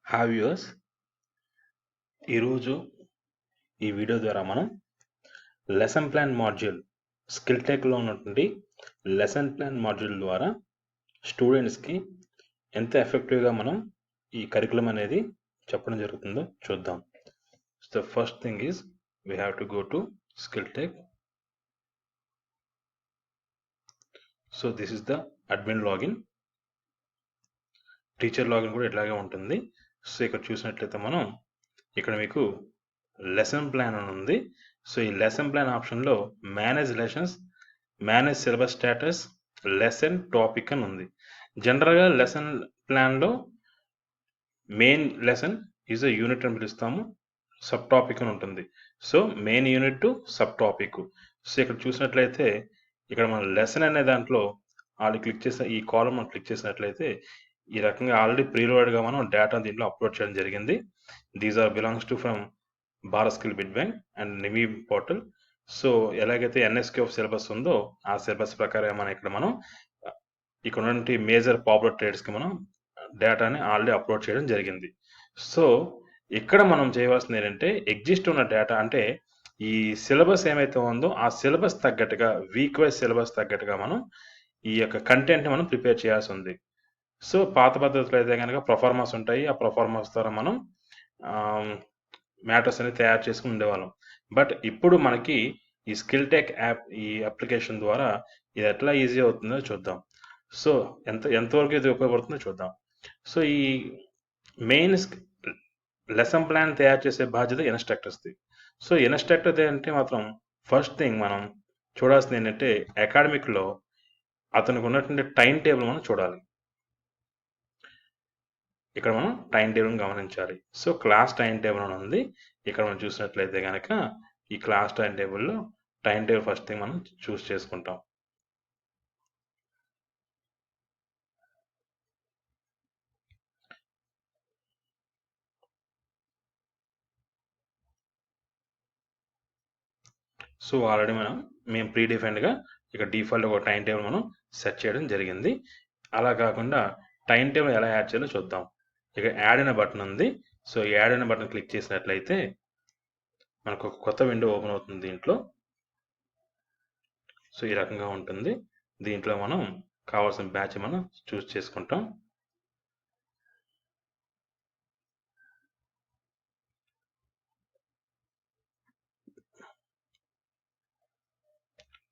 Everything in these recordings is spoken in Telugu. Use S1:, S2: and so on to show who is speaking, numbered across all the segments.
S1: హాయ్ వ్యూవర్స్, ఈరోజు ఈ వీడియో ద్వారా మనం లెసన్ ప్లాన్ మాడ్యూల్ స్కిల్ టెక్లో ఉన్నటువంటి లెసన్ ప్లాన్ మాడ్యూల్ ద్వారా స్టూడెంట్స్కి ఎంత ఎఫెక్టివ్గా మనం ఈ కరికులం అనేది చెప్పడం జరుగుతుందో చూద్దాం. The first thing is we have to go to skill tech. So this is the admin login. Teacher login కూడా ఇట్లాగే ఉంటుంది. సో ఇక్కడ చూసినట్లయితే మనం ఇక్కడ మీకు లెసన్ ప్లాన్ అని ఉంది. సో ఈ లెసన్ ప్లాన్ ఆప్షన్లో manage lessons, manage syllabus status, lesson topic అని ఉంది. జనరల్గా లెసన్ ప్లాన్లో main lesson is a unit అని పిలుస్తాము, సబ్ టాపిక్ అని ఉంటుంది. So main unit to sub topic. So ఇక్కడ చూసినట్లయితే ఇక్కడ మనం లెసన్ అనే దాంట్లో ఆల్రెడీ క్లిక్ చేసిన ఈ కాలం మనం క్లిక్ చేసినట్లయితే ఈ రకంగా ఆల్రెడీ ప్రీలోడ్గా మనం డేటా దీంట్లో అప్లోడ్ చేయడం జరిగింది. These are belongs to from Bharat skill bid bank and నివి పోర్టల్. సో ఎలాగైతే ఎన్ఎస్క్యూ ఆఫ్ సిలబస్ ఉందో ఆ సిలబస్ ప్రకారం మనం ఇక్కడ ఉన్నటువంటి మేజర్ పాపులర్ ట్రేడ్స్కి మనం డేటాని ఆల్రెడీ అప్లోడ్ చేయడం జరిగింది. సో ఇక్కడ మనం చేయవలసింది ఏంటంటే ఎగ్జిస్ట్ ఉన్న డేటా అంటే ఈ సిలబస్ ఏమైతే ఉందో ఆ సిలబస్ తగ్గట్టుగా వీక్ వైజ్ సిలబస్ తగ్గట్టుగా మనం ఈ యొక్క కంటెంట్ని మనం ప్రిపేర్ చేయాల్సి ఉంది. సో పాత పద్ధతిలో అయితే కనుక ప్రొఫార్మాస్ ఉంటాయి, ఆ ప్రొఫార్మాస్ ద్వారా మనం మ్యాటర్స్ అనేది తయారు చేసుకుని ఉండేవాళ్ళం. బట్ ఇప్పుడు మనకి ఈ స్కిల్ టెక్ యాప్, ఈ అప్లికేషన్ ద్వారా ఇది ఎట్లా ఈజీ అవుతుందో చూద్దాం. సో ఎంతవరకు ఇది ఉపయోగపడుతుందో చూద్దాం. సో ఈ మెయిన్ లెసన్ ప్లాన్ తయారు చేసే బాధ్యత ఇన్స్ట్రక్టర్స్ది. సో ఇన్స్ట్రక్టర్ అంటే మాత్రం ఫస్ట్ థింగ్ మనం చూడాల్సింది ఏంటంటే అకాడమిక్లో అతనికి ఉన్నటువంటి టైం టేబుల్ మనం చూడాలి. ఇక్కడ మనం టైం టేబుల్ని గమనించాలి. సో క్లాస్ టైం టేబుల్ అని ఉంది. ఇక్కడ మనం చూసినట్లయితే కనుక ఈ క్లాస్ టైం టేబుల్లో టైం టేబుల్ ఫస్ట్ థింగ్ మనం చూస్ చేసుకుంటాం. సో ఆల్రెడీ మేము ప్రీ డిఫైన్డ్గా ఇక్కడ డిఫాల్ట్ ఒక టైం టేబుల్ మనం సెట్ చేయడం జరిగింది. అలా కాకుండా టైం టేబుల్ ఎలా యాడ్ చేయాలో చూద్దాం. ఇక్కడ యాడ్ అనే బటన్ ఉంది. సో యాడ్ అనే బటన్ క్లిక్ చేసినట్లయితే మనకు ఒక కొత్త విండో ఓపెన్ అవుతుంది దీంట్లో. సో ఈ రకంగా ఉంటుంది. దీంట్లో మనం కావాల్సిన బ్యాచ్ మనం చూస్ చేసుకుంటాం.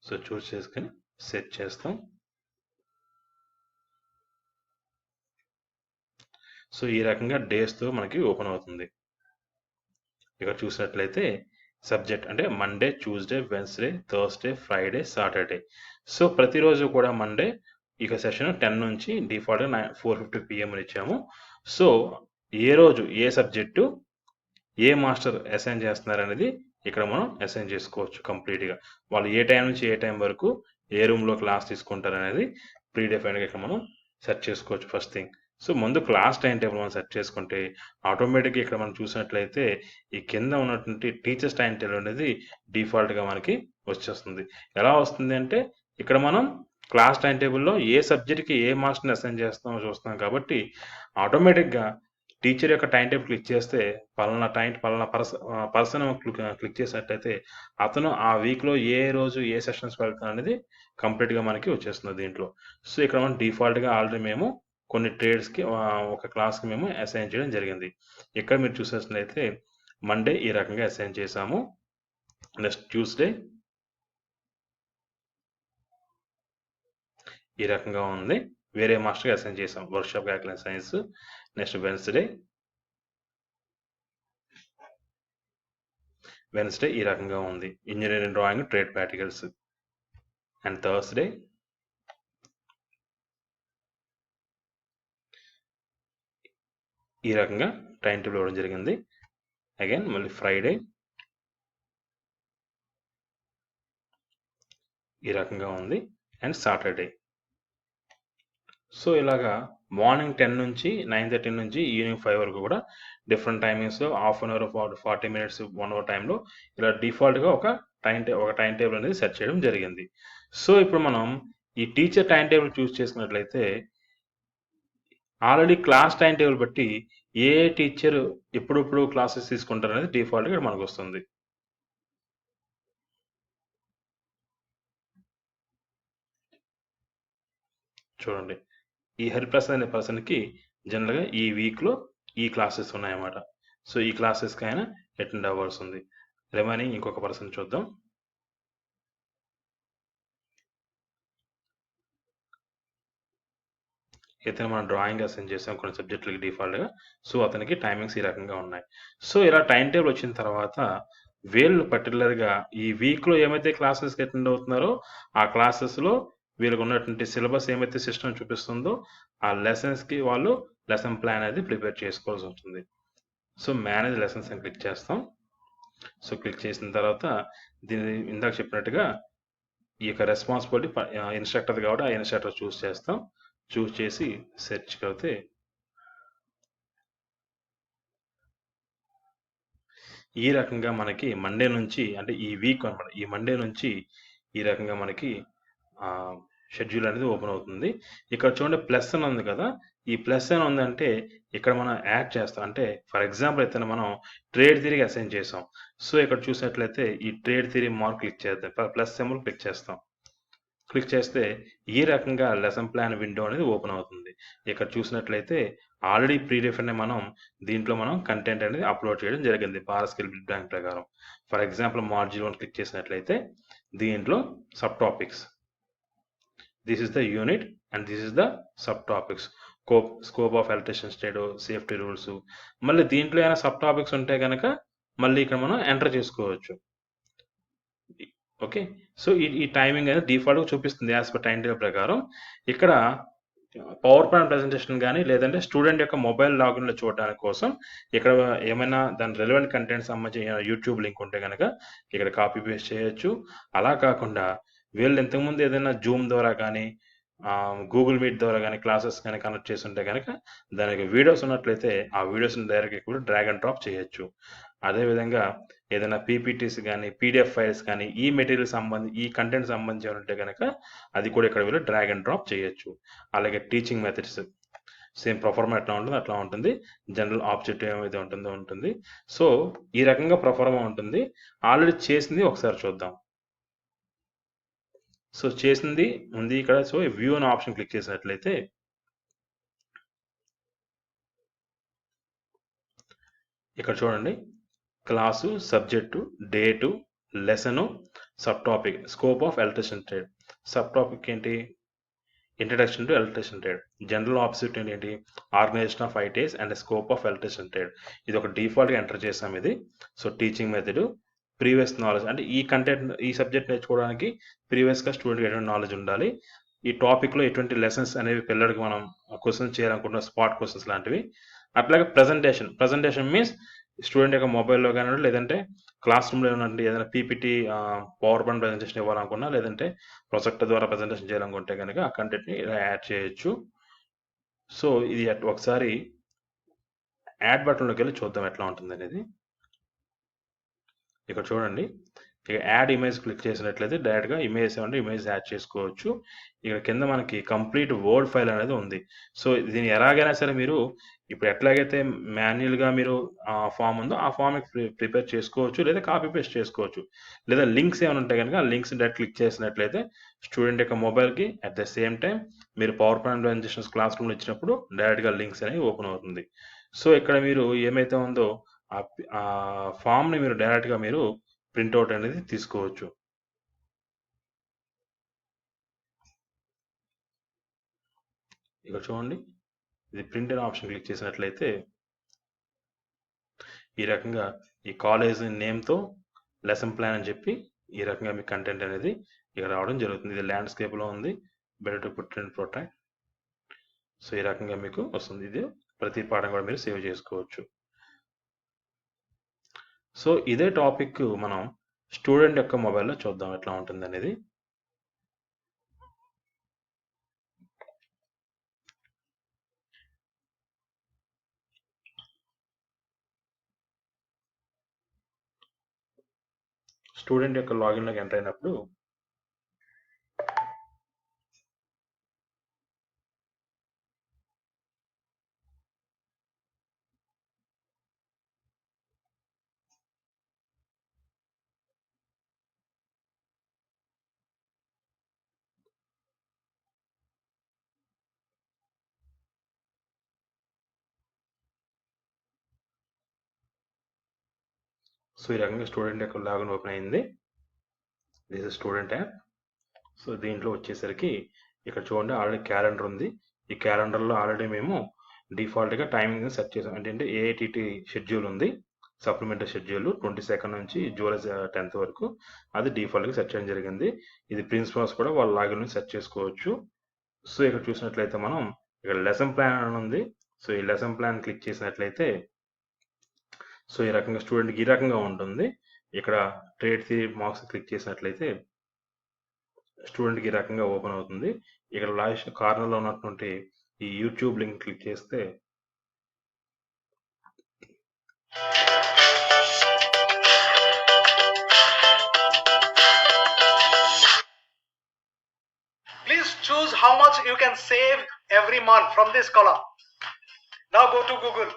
S1: సో చూస్ చేసుకుని సెట్ చేస్తాం. సో ఈ రకంగా డేస్తో మనకి ఓపెన్ అవుతుంది. ఇక్కడ చూసినట్లయితే సబ్జెక్ట్ అంటే Monday, Tuesday, Wednesday, Thursday, Friday, Saturday. So ప్రతిరోజు కూడా మండే ఇక సెషన్ 10 నుంచి డిఫాల్ట్ 4:50 PM ఇచ్చాము. సో ఏ రోజు ఏ సబ్జెక్టు ఏ మాస్టర్ అసైన్ చేస్తున్నారు అనేది ఇక్కడ మనం అసైన్ చేసుకోవచ్చు కంప్లీట్గా. వాళ్ళు ఏ టైం నుంచి ఏ టైం వరకు ఏ రూమ్లో క్లాస్ తీసుకుంటారు అనేది ప్రీ డిఫైన్డ్గా ఇక్కడ మనం సెట్ చేసుకోవచ్చు ఫస్ట్ థింగ్. సో ముందు క్లాస్ టైం టేబుల్ మనం సెట్ చేసుకుంటే ఆటోమేటిక్గా ఇక్కడ మనం చూసినట్లయితే ఈ కింద ఉన్నటువంటి టీచర్స్ టైం టేబుల్ అనేది డిఫాల్ట్గా మనకి వచ్చేస్తుంది. ఎలా వస్తుంది అంటే ఇక్కడ మనం క్లాస్ టైం టేబుల్లో ఏ సబ్జెక్ట్కి ఏ మాస్టర్ని అసైన్ చేస్తామో చూస్తున్నాం కాబట్టి ఆటోమేటిక్గా టీచర్ యొక్క టైం టేబుల్ క్లిక్ చేస్తే పలానా పర్సన్ క్లిక్ చేసినట్లయితే అతను ఆ వీక్లో ఏ రోజు ఏ సెషన్స్ వెళ్తాను అనేది కంప్లీట్గా మనకి వచ్చేస్తుంది దీంట్లో. సో ఇక్కడ మనం డిఫాల్ట్గా ఆల్రెడీ మేము కొన్ని ట్రేడ్స్కి ఒక క్లాస్కి మేము అసైన్ చేయడం జరిగింది. ఇక్కడ మీరు చూసేసినట్లయితే మండే ఈ రకంగా అసైన్ చేసాము. నెక్స్ట్ ట్యూస్డే ఈ రకంగా ఉంది, వేరే మాస్టర్కి అసైన్ చేసాం, workshop calculation science. Next Wednesday ఈ రకంగా ఉంది, engineering drawing, trade practicals. And Thursday ఈ రకంగా టైం టేబుల్ ఇవ్వడం జరిగింది. అగైన్ మళ్ళీ ఫ్రైడే ఈ రకంగా ఉంది, అండ్ సాటర్డే. సో ఇలాగా మార్నింగ్ 10 నుంచి 9:30 నుంచి ఈవినింగ్ 5 వరకు కూడా డిఫరెంట్ టైమింగ్స్లో half an hour, 40 minutes, 1 hour టైంలో ఇలా డిఫాల్ట్గా ఒక టైం టేబుల్ అనేది సెట్ చేయడం జరిగింది. సో ఇప్పుడు మనం ఈ టీచర్ టైం టేబుల్ చూస్ చేసుకున్నట్లయితే ఆల్రెడీ క్లాస్ టైం టేబుల్ బట్టి ఏ టీచర్ ఎప్పుడెప్పుడు క్లాసెస్ తీసుకుంటారు అనేది డిఫాల్ట్గా ఇక్కడ మనకు వస్తుంది. చూడండి, ఈ హరిప్రసాద్ అనే పర్సన్కి జనరల్గా ఈ వీక్లో ఈ క్లాసెస్ ఉన్నాయన్నమాట. సో ఈ క్లాసెస్కి ఆయన అటెండ్ అవ్వాల్సి ఉంది. రిమైనింగ్ ఇంకొక పర్సన్ చూద్దాం. ఇతను మనం డ్రాయింగ్ అసైన్ చేసాం కొన్ని సబ్జెక్టులకి డిఫాల్ట్గా. సో అతనికి టైమింగ్స్ ఈ రకంగా ఉన్నాయి. సో ఇలా టైం టేబుల్ వచ్చిన తర్వాత వీళ్ళు పర్టికులర్గా ఈ వీక్లో ఏమైతే క్లాసెస్కి అటెండ్ అవుతున్నారో ఆ క్లాసెస్లో వీళ్ళకు ఉన్నటువంటి సిలబస్ ఏమైతే సిస్టమ్ చూపిస్తుందో ఆ లెసన్స్కి వాళ్ళు లెసన్ ప్లాన్ అనేది ప్రిపేర్ చేసుకోవాల్సి ఉంటుంది. సో మేనేజ్ లెసన్స్ అని క్లిక్ చేస్తాం. సో క్లిక్ చేసిన తర్వాత దీన్ని ఇందాక చెప్పినట్టుగా ఈ యొక్క రెస్పాన్సిబిలిటీ ఇన్స్ట్రక్టర్ కాబట్టి ఆ ఇన్స్ట్రక్టర్ చూస్ చేస్తాం. చూస్ చేసి సెర్చ్ అవుతే ఈ రకంగా మనకి మండే నుంచి అంటే ఈ వీక్ అనమాట, ఈ మండే నుంచి ఈ రకంగా మనకి షెడ్యూల్ అనేది ఓపెన్ అవుతుంది. ఇక్కడ చూడండి ప్లస్ అని ఉంది కదా, ఈ ప్లస్ అని ఉందంటే ఇక్కడ మనం యాడ్ చేస్తాం. అంటే ఫర్ ఎగ్జాంపుల్ అయితే మనం ట్రేడ్ థియరీకి అసైన్ చేసాం. సో ఇక్కడ చూసినట్లయితే ఈ ట్రేడ్ థియరీ మార్క్ క్లిక్ చేద్దాం, ప్లస్ సింబల్ క్లిక్ చేస్తాం. క్లిక్ చేస్తే ఈ రకంగా లెసన్ ప్లాన్ విండో అనేది ఓపెన్ అవుతుంది. ఇక్కడ చూసినట్లయితే ఆల్రెడీ ప్రీ డిఫైన్ మనం దీంట్లో మనం కంటెంట్ అనేది అప్లోడ్ చేయడం జరిగింది పారాస్కిల్ బిట్ బ్యాంక్ ప్రకారం. ఫర్ ఎగ్జాంపుల్ మాడ్యూల్ 1 క్లిక్ చేసినట్లయితే దీంట్లో sub topics, this is the unit and this is the sub topics, scope of electrician state, safety rules. మళ్ళీ దీంట్లో ఏమైనా సబ్ టాపిక్స్ ఉంటే కనుక మళ్ళీ ఇక్కడ మనం ఎంటర్ చేసుకోవచ్చు. ఓకే, సో ఈ టైమింగ్ అనేది డిఫాల్ట్గా చూపిస్తుంది యాజ్ పర్ టైం టేబుల్ ప్రకారం. ఇక్కడ పవర్ పాయింట్ ప్రెజెంటేషన్ కానీ లేదంటే స్టూడెంట్ యొక్క మొబైల్ లాగిన్లో చూడడానికి కోసం ఇక్కడ ఏమైనా దాని రెలవెంట్ కంటెంట్ సంబంధించిన యూట్యూబ్ లింక్ ఉంటే కనుక ఇక్కడ కాపీ పేస్ట్ చేయొచ్చు. అలా కాకుండా వీళ్ళు ఇంతకుముందు ఏదైనా జూమ్ ద్వారా కానీ గూగుల్ మీట్ ద్వారా కానీ క్లాసెస్ కానీ కనెక్ట్ చేసి ఉంటే కనుక దానికి వీడియోస్ ఉన్నట్లయితే ఆ వీడియోస్ని డైరెక్ట్గా కూడా డ్రాగ్ అండ్ డ్రాప్ చేయొచ్చు. అదేవిధంగా ఏదైనా పీపీటీస్ కానీ పీడిఎఫ్ ఫైల్స్ కానీ ఈ మెటీరియల్ ఈ కంటెంట్ సంబంధించి ఉంటే కనుక అది కూడా ఇక్కడ వీళ్ళు డ్రాగ్ అండ్ డ్రాప్ చేయొచ్చు. అలాగే టీచింగ్ మెథడ్స్ సేమ్ ప్రొఫార్మా ఎట్లా ఉంటుందో అట్లా ఉంటుంది. జనరల్ ఆబ్జెక్టివ్ ఏమైతే ఉంటుందో ఉంటుంది. సో ఈ రకంగా ప్రొఫార్మా ఉంటుంది. ఆల్రెడీ చేసింది ఒకసారి చూద్దాం. సో చేసింది ఉంది ఇక్కడ. సో వ్యూ అనే ఆప్షన్ క్లిక్ చేసినట్లయితే ఇక్కడ చూడండి, class, subject, date, lesson, sub topic, scope of electrician trade. Sub topic ఏంటి? Introduction to electrician trade. General object ఏంటి? Organisation of ITS and scope of electrician trade. ఇది ఒక డిఫాల్ట్గా ఎంటర్ చేసాం ఇది. So teaching method, previous knowledge అంటే ఈ కంటెంట్ ఈ సబ్జెక్ట్ నేర్చుకోవడానికి ప్రీవియస్గా స్టూడెంట్కి ఎటువంటి నాలెడ్జ్ ఉండాలి, ఈ టాపిక్లో ఎటువంటి లెసన్స్ అనేవి పిల్లడికి మనం క్వశ్చన్స్ చేయాలనుకుంటున్న స్పాట్ క్వశ్చన్స్ లాంటివి. అట్లాగే ప్రజెంటేషన్ మీన్స్ స్టూడెంట్ యొక్క మొబైల్లో కానీ లేదంటే క్లాస్ రూమ్లో ఉన్నటువంటి ఏదైనా పీపీటీ పవర్ పాయింట్ ప్రజెంటేషన్ ఇవ్వాలనుకున్నా లేదంటే ప్రొజెక్టర్ ద్వారా ప్రజెంటేషన్ చేయాలనుకుంటే కనుక ఆ కంటెంట్ని ఇలా యాడ్ చేయొచ్చు. సో ఇది ఒకసారి యాడ్ బటన్లోకి వెళ్ళి చూద్దాం ఎట్లా ఉంటుంది అనేది. ఇక్కడ చూడండి, ఇక యాడ్ ఇమేజ్ క్లిక్ చేసినట్లయితే డైరెక్ట్గా ఇమేజ్ ఏమంటే ఇమేజ్ యాడ్ చేసుకోవచ్చు. ఇక్కడ కింద మనకి కంప్లీట్ వర్డ్ ఫైల్ అనేది ఉంది. సో దీన్ని ఎలాగైనా సరే మీరు ఇప్పుడు ఎట్లాగైతే మాన్యువల్గా మీరు ఫామ్ ఉందో ఆ ఫామ్ ప్రిపేర్ చేసుకోవచ్చు, లేదా కాపీ పేస్ట్ చేసుకోవచ్చు, లేదా లింక్స్ ఏమైనా ఉంటే కనుక ఆ లింక్స్ డైరెక్ట్ క్లిక్ చేసినట్లయితే స్టూడెంట్ యొక్క మొబైల్కి అట్ ద సేమ్ టైం మీరు పవర్ పాయింట్ ప్రజెంటేషన్స్ క్లాస్ రూమ్లో ఇచ్చినప్పుడు డైరెక్ట్గా లింక్స్ అనేవి ఓపెన్ అవుతుంది. సో ఇక్కడ మీరు ఏమైతే ఉందో ఆ ఫామ్ని మీరు డైరెక్ట్గా మీరు ప్రింట్అవుట్ అనేది తీసుకోవచ్చు. ఇక్కడ చూడండి, ఇది ప్రింట్ అనే ఆప్షన్ క్లిక్ చేసినట్లయితే ఈ రకంగా ఈ కాలేజ్ నేమ్తో లెసన్ ప్లాన్ అని చెప్పి ఈ రకంగా మీ కంటెంట్ అనేది ఇక్కడ రావడం జరుగుతుంది. ఇది ల్యాండ్స్కేప్లో ఉంది, better to put and protect. So ఈ రకంగా మీకు వస్తుంది. ఇది ప్రతి పాఠం కూడా మీరు సేవ్ చేసుకోవచ్చు. సో ఇదే టాపిక్ మనం స్టూడెంట్ యొక్క మొబైల్లో చూద్దాం ఎట్లా ఉంటుంది అనేది. స్టూడెంట్ యొక్క లాగిన్లోకి ఎంటర్ అయినప్పుడు సో ఈ రకంగా స్టూడెంట్ యొక్క లాగిన్ ఓపెన్ అయింది. This is student app. So దీంట్లో వచ్చేసరికి ఇక్కడ చూడండి ఆల్రెడీ క్యాలెండర్ ఉంది. ఈ క్యాలెండర్లో ఆల్రెడీ మేము డిఫాల్ట్గా టైమింగ్ సెట్ చేసాం. ఏంటంటే ఏఐటిటి షెడ్యూల్ ఉంది, సప్లిమెంటరీ షెడ్యూల్ 22 నుంచి జూలై 10 వరకు. అది డిఫాల్ట్గా సెట్ చేయడం జరిగింది. ఇది ప్రిన్సిపల్స్ కూడా వాళ్ళ లాగిన్ నుంచి సెట్ చేసుకోవచ్చు. సో ఇక్కడ చూసినట్లయితే మనం ఇక్కడ లెసన్ ప్లాన్ అని ఉంది. సో ఈ లెసన్ ప్లాన్ క్లిక్ చేసినట్లయితే సో ఈ రకంగా స్టూడెంట్కి ఈ రకంగా ఉంటుంది. ఇక్కడ ట్రేడ్ థియరీ మార్క్స్ క్లిక్ చేసినట్లయితే స్టూడెంట్కి ఈ రకంగా ఓపెన్ అవుతుంది. ఇక్కడ లాస్ట్ కార్నర్లో ఉన్నటువంటి ఈ యూట్యూబ్ లింక్ క్లిక్ చేస్తే
S2: please choose how much you can save every month from this column. Now go to Google.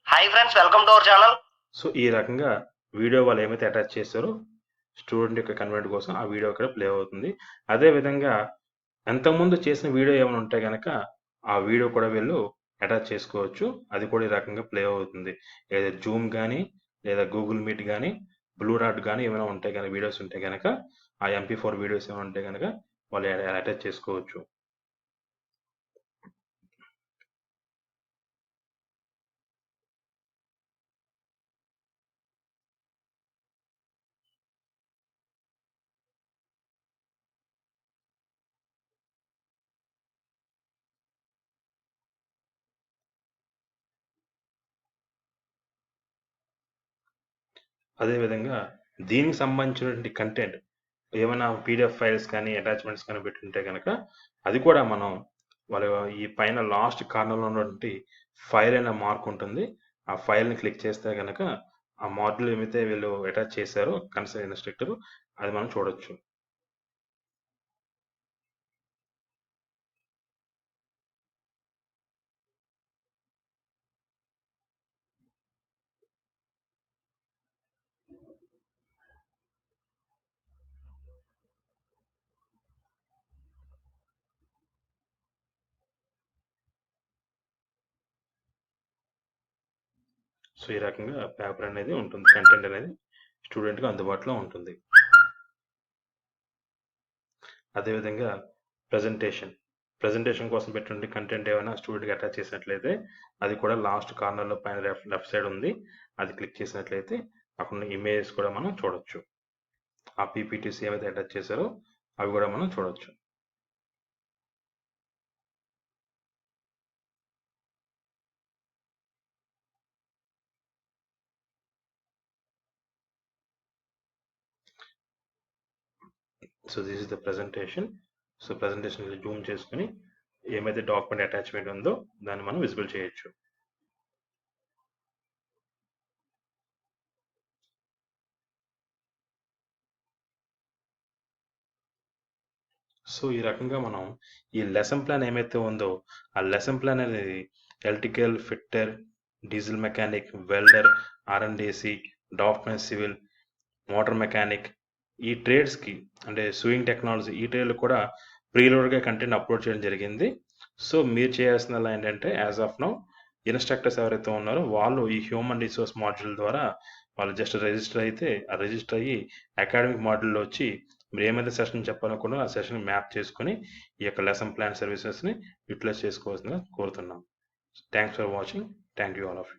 S2: Hi friends, welcome to our channel.
S1: So ఈ రకంగా వీడియో వాళ్ళు ఏమైతే అటాచ్ చేస్తారో స్టూడెంట్ యొక్క కన్వెంట్ కోసం ఆ వీడియో ఇక్కడ ప్లే అవుతుంది. అదే విధంగా ఎంతకుముందు చేసిన వీడియో ఏమైనా ఉంటే కనుక ఆ వీడియో కూడా వీళ్ళు అటాచ్ చేసుకోవచ్చు. అది కూడా ఈ రకంగా ప్లే అవుతుంది. లేదా జూమ్ కానీ లేదా గూగుల్ మీట్ కానీ బ్లూ డాట్ కానీ ఏమైనా ఉంటే కనుక వీడియోస్ ఉంటే కనుక ఆ MP4 వీడియోస్ ఏమైనా ఉంటే కనుక వాళ్ళు అటాచ్ చేసుకోవచ్చు. అదేవిధంగా దీనికి సంబంధించినటువంటి కంటెంట్ ఏమైనా PDF ఫైల్స్ కానీ అటాచ్మెంట్స్ కానీ పెట్టుంటే కనుక అది కూడా మనం వాళ్ళ ఈ పైన లాస్ట్ కార్నర్లో ఉన్నటువంటి ఫైల్ అనే మార్క్ ఉంటుంది. ఆ ఫైల్ని క్లిక్ చేస్తే కనుక ఆ మాడ్యూల్ ఏమైతే వీళ్ళు అటాచ్ చేశారో కన్సర్న్ ఇన్స్ట్రక్టర్ అది మనం చూడొచ్చు. సో ఈ రకంగా పేపర్ అనేది ఉంటుంది, కంటెంట్ అనేది స్టూడెంట్కి అందుబాటులో ఉంటుంది. అదేవిధంగా ప్రజెంటేషన్ కోసం పెట్టిన కంటెంట్ ఏమైనా స్టూడెంట్కి అటాచ్ చేసినట్లయితే అది కూడా లాస్ట్ కార్నర్లో పైన లెఫ్ట్ సైడ్ ఉంది. అది క్లిక్ చేసినట్లయితే అక్కడ ఇమేజెస్ కూడా మనం చూడొచ్చు. ఆ PPTs ఏమైతే అటాచ్ చేశారో అవి కూడా మనం చూడొచ్చు. So this is the presentation. So presentation Zoom చేసుకుని ఏమైతే డాక్యుమెంట్ అటాచ్మెంట్ ఉందో దాన్ని మనం విజిబుల్ చేయొచ్చు. సో ఈ రకంగా మనం ఈ లెసన్ ప్లాన్ ఏమైతే ఉందో ఆ లెసన్ ప్లాన్ అనేది electrical fitter, diesel mechanic, welder, R&DC, document civil, motor mechanic ఈ ట్రేడ్స్కి అంటే సూయింగ్ టెక్నాలజీ ఈ ట్రేడ్లు కూడా ప్రీలోడ్గా కంటెంట్ అప్లోడ్ చేయడం జరిగింది. సో మీరు చేయాల్సిందల్లా ఏంటంటే యాజ్ ఆఫ్ నౌ ఇన్స్ట్రక్టర్స్ ఎవరైతే ఉన్నారో వాళ్ళు ఈ హ్యూమన్ రిసోర్స్ మాడ్యూల్ ద్వారా వాళ్ళు జస్ట్ రిజిస్టర్ అయితే ఆ రిజిస్టర్ అయ్యి అకాడమిక్ మాడ్యూల్లో వచ్చి మీరు ఏమైతే సెషన్ చెప్పాలనుకున్నారో ఆ సెషన్ మ్యాప్ చేసుకుని ఈ యొక్క లెసన్ ప్లాన్ సర్వీసెస్ని యూటిలైజ్ చేసుకోవాల్సిందిగా కోరుతున్నాం. Thanks for watching. Thank you all of you.